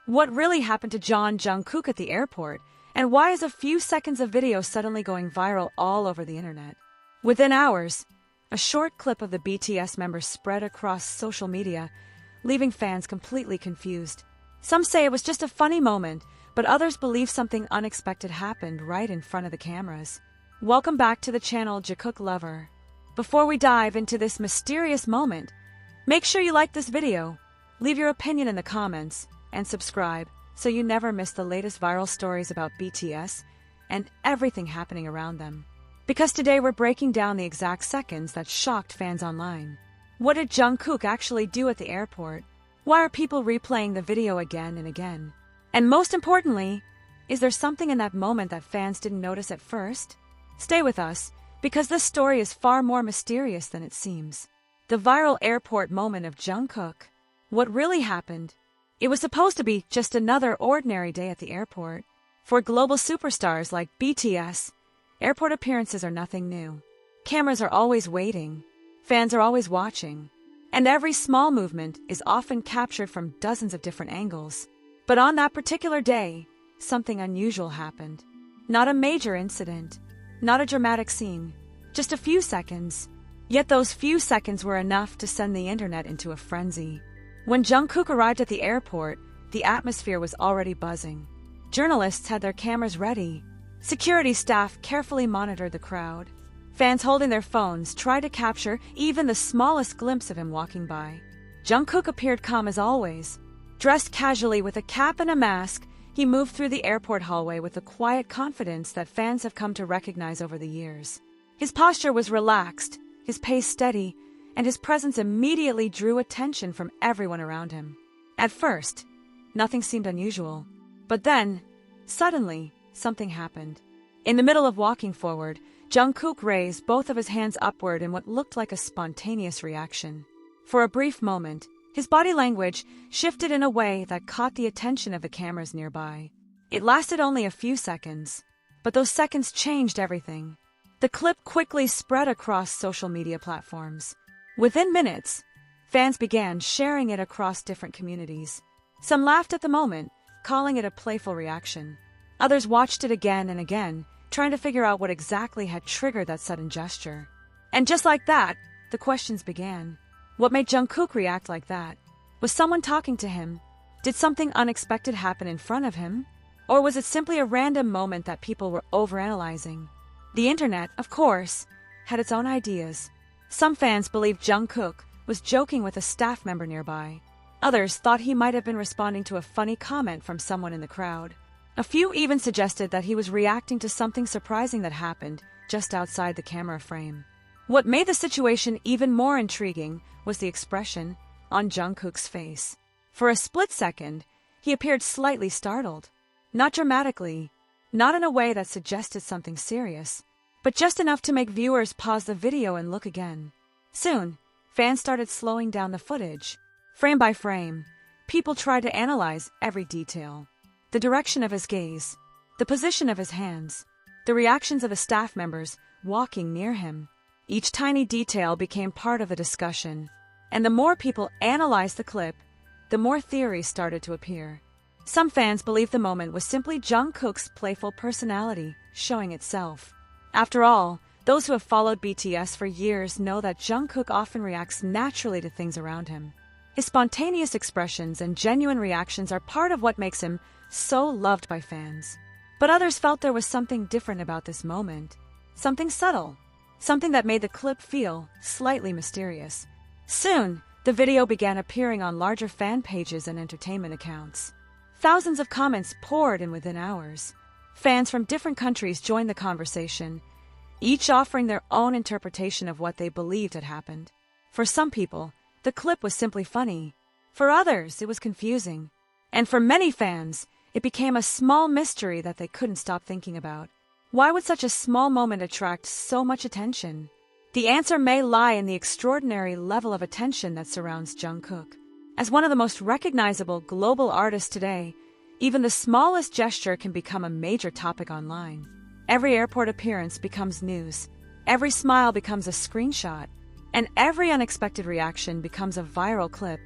What really happened to Jeon Jungkook at the airport, and why is a few seconds of video suddenly going viral all over the internet? Within hours, a short clip of the BTS member spread across social media, leaving fans completely confused. Some say it was just a funny moment, but others believe something unexpected happened right in front of the cameras. Welcome back to the channel, Jungkook Lover. Before we dive into this mysterious moment, make sure you like this video, leave your opinion in the comments, and subscribe so you never miss the latest viral stories about BTS and everything happening around them. Because today we're breaking down the exact seconds that shocked fans online. What did Jungkook actually do at the airport? Why are people replaying the video again and again? And most importantly, is there something in that moment that fans didn't notice at first? Stay with us, because this story is far more mysterious than it seems. The viral airport moment of Jungkook. What really happened? It was supposed to be just another ordinary day at the airport. For global superstars like BTS, airport appearances are nothing new. Cameras are always waiting, fans are always watching, and every small movement is often captured from dozens of different angles. But on that particular day, something unusual happened. Not a major incident, not a dramatic scene, just a few seconds. Yet those few seconds were enough to send the internet into a frenzy. When Jungkook arrived at the airport, the atmosphere was already buzzing. Journalists had their cameras ready. Security staff carefully monitored the crowd. Fans holding their phones tried to capture even the smallest glimpse of him walking by. Jungkook appeared calm as always. Dressed casually with a cap and a mask, he moved through the airport hallway with the quiet confidence that fans have come to recognize over the years. His posture was relaxed, his pace steady, and his presence immediately drew attention from everyone around him. At first, nothing seemed unusual. But then, suddenly, something happened. In the middle of walking forward, Jungkook raised both of his hands upward in what looked like a spontaneous reaction. For a brief moment, his body language shifted in a way that caught the attention of the cameras nearby. It lasted only a few seconds, but those seconds changed everything. The clip quickly spread across social media platforms. Within minutes, fans began sharing it across different communities. Some laughed at the moment, calling it a playful reaction. Others watched it again and again, trying to figure out what exactly had triggered that sudden gesture. And just like that, the questions began. What made Jungkook react like that? Was someone talking to him? Did something unexpected happen in front of him? Or was it simply a random moment that people were overanalyzing? The internet, of course, had its own ideas. Some fans believed Jungkook was joking with a staff member nearby. Others thought he might have been responding to a funny comment from someone in the crowd. A few even suggested that he was reacting to something surprising that happened just outside the camera frame. What made the situation even more intriguing was the expression on Jungkook's face. For a split second, he appeared slightly startled. Not dramatically, not in a way that suggested something serious, but just enough to make viewers pause the video and look again. Soon, fans started slowing down the footage. Frame by frame, people tried to analyze every detail. The direction of his gaze, the position of his hands, the reactions of the staff members walking near him. Each tiny detail became part of the discussion. And the more people analyzed the clip, the more theories started to appear. Some fans believed the moment was simply Jungkook's playful personality showing itself. After all, those who have followed BTS for years know that Jungkook often reacts naturally to things around him. His spontaneous expressions and genuine reactions are part of what makes him so loved by fans. But others felt there was something different about this moment. Something subtle. Something that made the clip feel slightly mysterious. Soon, the video began appearing on larger fan pages and entertainment accounts. Thousands of comments poured in within hours. Fans from different countries joined the conversation, each offering their own interpretation of what they believed had happened. For some people, the clip was simply funny. For others, it was confusing. And for many fans, it became a small mystery that they couldn't stop thinking about. Why would such a small moment attract so much attention? The answer may lie in the extraordinary level of attention that surrounds Jungkook. As one of the most recognizable global artists today, even the smallest gesture can become a major topic online. Every airport appearance becomes news, every smile becomes a screenshot, and every unexpected reaction becomes a viral clip.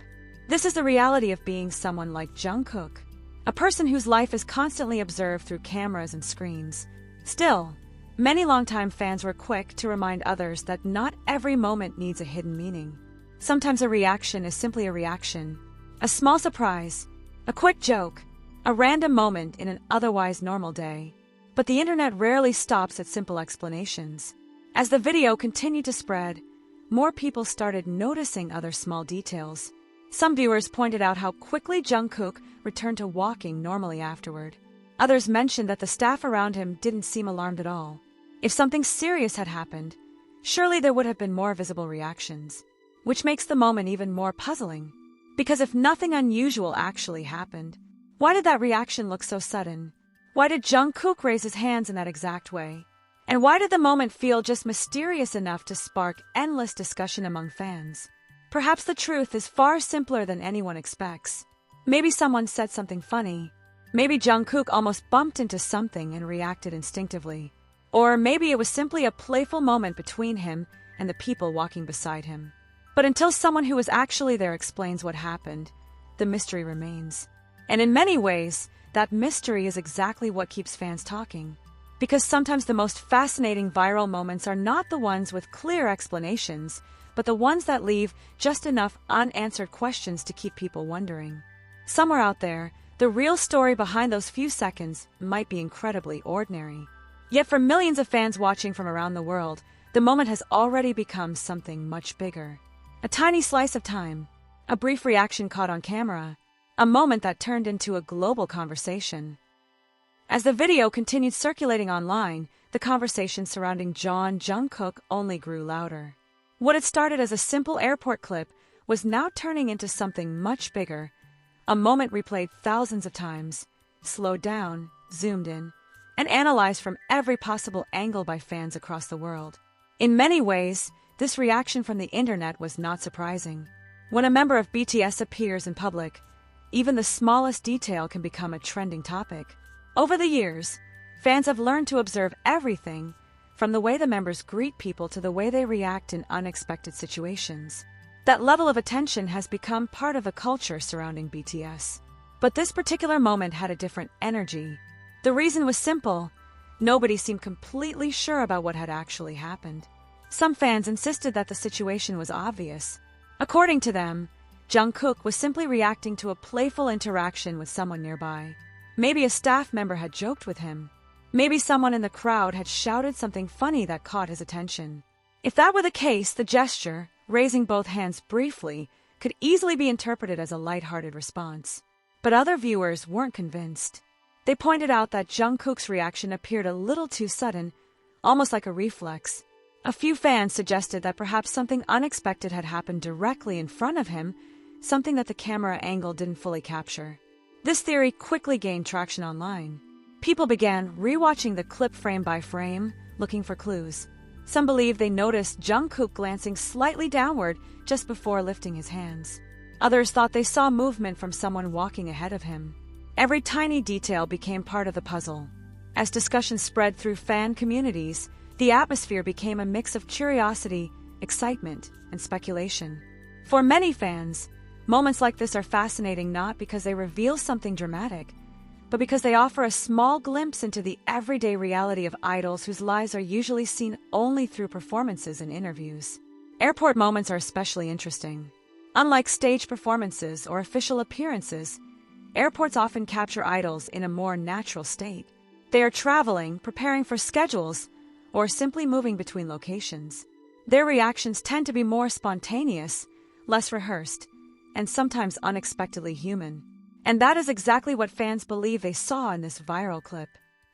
This is the reality of being someone like Jungkook. a person whose life is constantly observed through cameras and screens. Still, many longtime fans were quick to remind others that not every moment needs a hidden meaning. Sometimes a reaction is simply a reaction, a small surprise, a quick joke, a random moment in an otherwise normal day. But the internet rarely stops at simple explanations. As the video continued to spread, more people started noticing other small details. Some viewers pointed out how quickly Jungkook returned to walking normally afterward. Others mentioned that the staff around him didn't seem alarmed at all. If something serious had happened, surely there would have been more visible reactions. Which makes the moment even more puzzling. Because if nothing unusual actually happened, why did that reaction look so sudden? Why did Jungkook raise his hands in that exact way? And why did the moment feel just mysterious enough to spark endless discussion among fans? Perhaps the truth is far simpler than anyone expects. Maybe someone said something funny. Maybe Jungkook almost bumped into something and reacted instinctively. Or maybe it was simply a playful moment between him and the people walking beside him. But until someone who was actually there explains what happened, the mystery remains. And in many ways, that mystery is exactly what keeps fans talking. Because sometimes the most fascinating viral moments are not the ones with clear explanations, but the ones that leave just enough unanswered questions to keep people wondering. Somewhere out there, the real story behind those few seconds might be incredibly ordinary. Yet for millions of fans watching from around the world, the moment has already become something much bigger. A tiny slice of time, a brief reaction caught on camera, a moment that turned into a global conversation. As the video continued circulating online, the conversation surrounding Jeon Jungkook only grew louder. What had started as a simple airport clip was now turning into something much bigger, a moment replayed thousands of times, slowed down, zoomed in, and analyzed from every possible angle by fans across the world. In many ways, this reaction from the internet was not surprising. When a member of BTS appears in public, even the smallest detail can become a trending topic. Over the years, fans have learned to observe everything, from the way the members greet people to the way they react in unexpected situations. That level of attention has become part of the culture surrounding BTS. But this particular moment had a different energy. The reason was simple. Nobody seemed completely sure about what had actually happened. Some fans insisted that the situation was obvious. According to them, Jungkook was simply reacting to a playful interaction with someone nearby. Maybe a staff member had joked with him. Maybe someone in the crowd had shouted something funny that caught his attention. If that were the case, the gesture, raising both hands briefly, could easily be interpreted as a lighthearted response. But other viewers weren't convinced. They pointed out that Jungkook's reaction appeared a little too sudden, almost like a reflex. A few fans suggested that perhaps something unexpected had happened directly in front of him, something that the camera angle didn't fully capture. This theory quickly gained traction online. People began rewatching the clip frame by frame, looking for clues. Some believed they noticed Jungkook glancing slightly downward just before lifting his hands. Others thought they saw movement from someone walking ahead of him. Every tiny detail became part of the puzzle. As discussion spread through fan communities, the atmosphere became a mix of curiosity, excitement, and speculation. For many fans, moments like this are fascinating not because they reveal something dramatic, but because they offer a small glimpse into the everyday reality of idols whose lives are usually seen only through performances and interviews. Airport moments are especially interesting. Unlike stage performances or official appearances, airports often capture idols in a more natural state. They are traveling, preparing for schedules, or simply moving between locations. Their reactions tend to be more spontaneous, less rehearsed, and sometimes unexpectedly human. And that is exactly what fans believe they saw in this viral clip.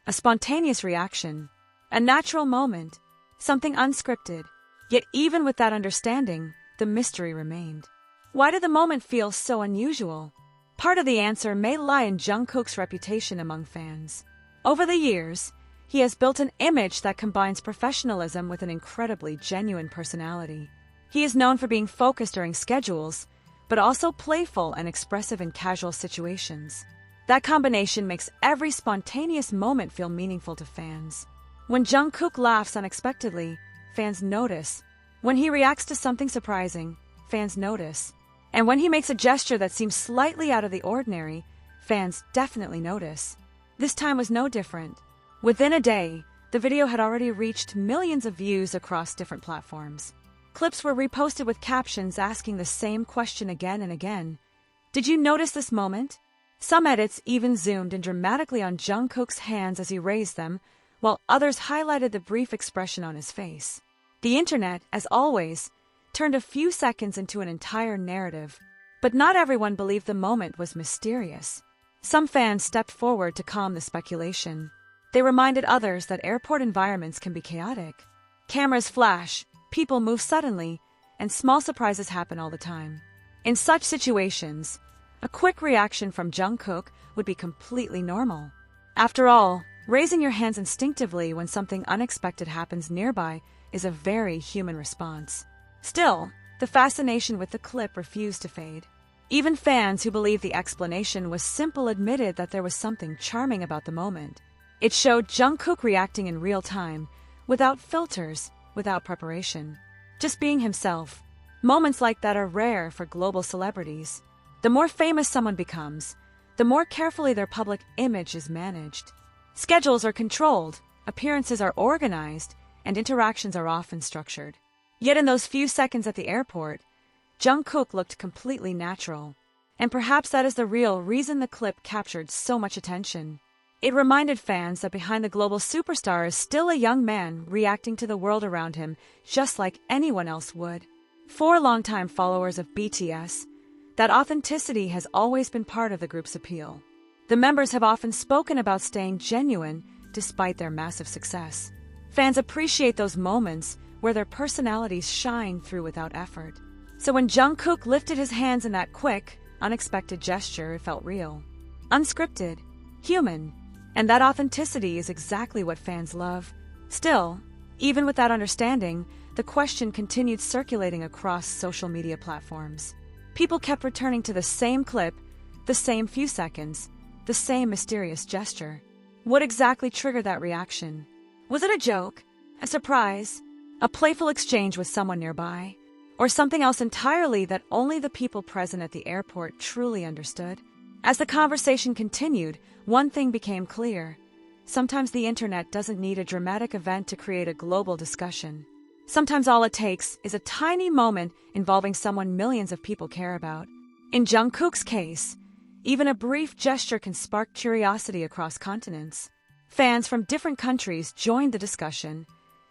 A spontaneous reaction, a natural moment, something unscripted. Yet even with that understanding, the mystery remained. Why did the moment feel so unusual? Part of the answer may lie in Jungkook's reputation among fans. Over the years, he has built an image that combines professionalism with an incredibly genuine personality. He is known for being focused during schedules, but also playful and expressive in casual situations. That combination makes every spontaneous moment feel meaningful to fans. When Jungkook laughs unexpectedly, fans notice. When he reacts to something surprising, fans notice. And when he makes a gesture that seems slightly out of the ordinary, fans definitely notice. This time was no different. Within a day, the video had already reached millions of views across different platforms. Clips were reposted with captions asking the same question again and again. Did you notice this moment? Some edits even zoomed in dramatically on Jungkook's hands as he raised them, while others highlighted the brief expression on his face. The internet, as always, turned a few seconds into an entire narrative. But not everyone believed the moment was mysterious. Some fans stepped forward to calm the speculation. They reminded others that airport environments can be chaotic. Cameras flash, people move suddenly, and small surprises happen all the time. In such situations, a quick reaction from Jungkook would be completely normal. After all, raising your hands instinctively when something unexpected happens nearby is a very human response. Still, the fascination with the clip refused to fade. Even fans who believed the explanation was simple admitted that there was something charming about the moment. It showed Jungkook reacting in real time, without filters, without preparation. Just being himself. Moments like that are rare for global celebrities. The more famous someone becomes, the more carefully their public image is managed. Schedules are controlled, appearances are organized, and interactions are often structured. Yet in those few seconds at the airport, Jungkook looked completely natural. And perhaps that is the real reason the clip captured so much attention. It reminded fans that behind the global superstar is still a young man reacting to the world around him just like anyone else would. For longtime followers of BTS, that authenticity has always been part of the group's appeal. The members have often spoken about staying genuine despite their massive success. Fans appreciate those moments where their personalities shine through without effort. So when Jungkook lifted his hands in that quick, unexpected gesture, it felt real. Unscripted, human, and that authenticity is exactly what fans love. Still, even with that understanding, the question continued circulating across social media platforms. People kept returning to the same clip, the same few seconds, the same mysterious gesture. What exactly triggered that reaction? Was it a joke, a surprise, a playful exchange with someone nearby, or something else entirely that only the people present at the airport truly understood? As the conversation continued, one thing became clear. Sometimes the internet doesn't need a dramatic event to create a global discussion. Sometimes all it takes is a tiny moment involving someone millions of people care about. In Jungkook's case, even a brief gesture can spark curiosity across continents. Fans from different countries joined the discussion,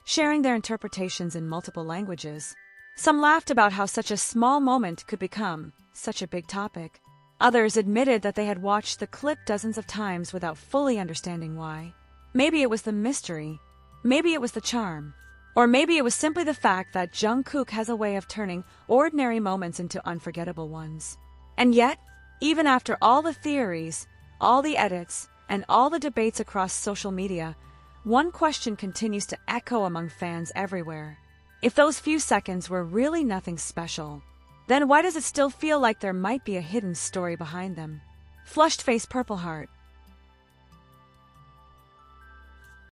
sharing their interpretations in multiple languages. Some laughed about how such a small moment could become such a big topic. Others admitted that they had watched the clip dozens of times without fully understanding why. Maybe it was the mystery, maybe it was the charm, or maybe it was simply the fact that Jungkook has a way of turning ordinary moments into unforgettable ones. And yet, even after all the theories, all the edits, and all the debates across social media, one question continues to echo among fans everywhere. If those few seconds were really nothing special, then why does it still feel like there might be a hidden story behind them? Flushed face Purple Heart.